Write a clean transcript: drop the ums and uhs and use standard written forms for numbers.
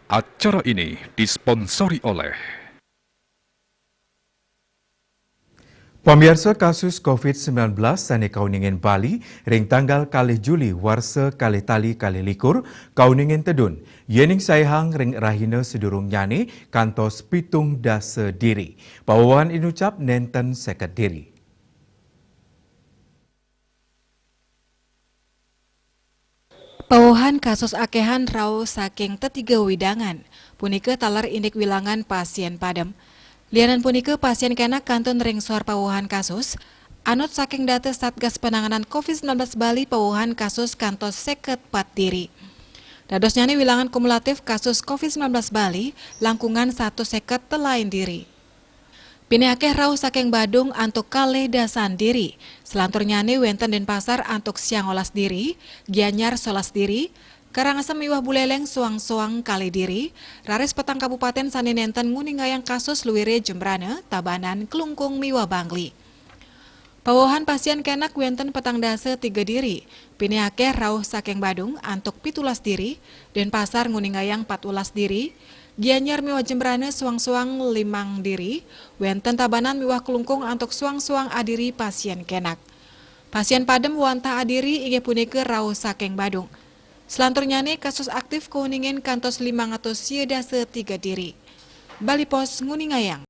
Acara ini disponsori oleh Pemirsa kasus COVID-19 sane Kauningen Bali, ring tanggal kalih Juli warsa kalih tali kalih likur, Kauningen Tedun, yening sayhang ring rahina sedurung nyane kantos pitung dasa diri. Pawawan inucap nenten seket diri. Pauhan kasus akehan rau saking tetiga widangan, punika talar indik wilangan pasien padem. Lianan punika pasien kena kantun ringsor pauhan kasus, anut saking data Satgas Penanganan COVID-19 Bali pauhan kasus kantos seket pat diri. Dados nyani wilangan kumulatif kasus COVID-19 Bali, langkungan satu seket telain diri. Pini akeh rau saking Badung antuk kalih dasan diri. Selantur nyani wenten Denpasar antuk siang olas diri, Gianyar solas diri, Karangasem miwah Buleleng suang-suang kali diri, Raris petang kabupaten saninenten nguningayang kasus luwire Jembrana, Tabanan, Kelungkung miwah Bangli. Pawohan pasien kenak wenten petang dase 3 diri, pini akeh rau saking Badung antuk 17 diri, Denpasar nguningayang 14 diri, Gianyar miwah Jembrana suang-suang 5 diri, wenten Tabanan miwah Kelungkung antuk suang-suang adiri pasien kenak. Pasien padem wantah adiri inge punike rau saking Badung. Selantur nyane kasus aktif Kuningan kantos 500 dase 3 diri. Bali Pos Nguningayang.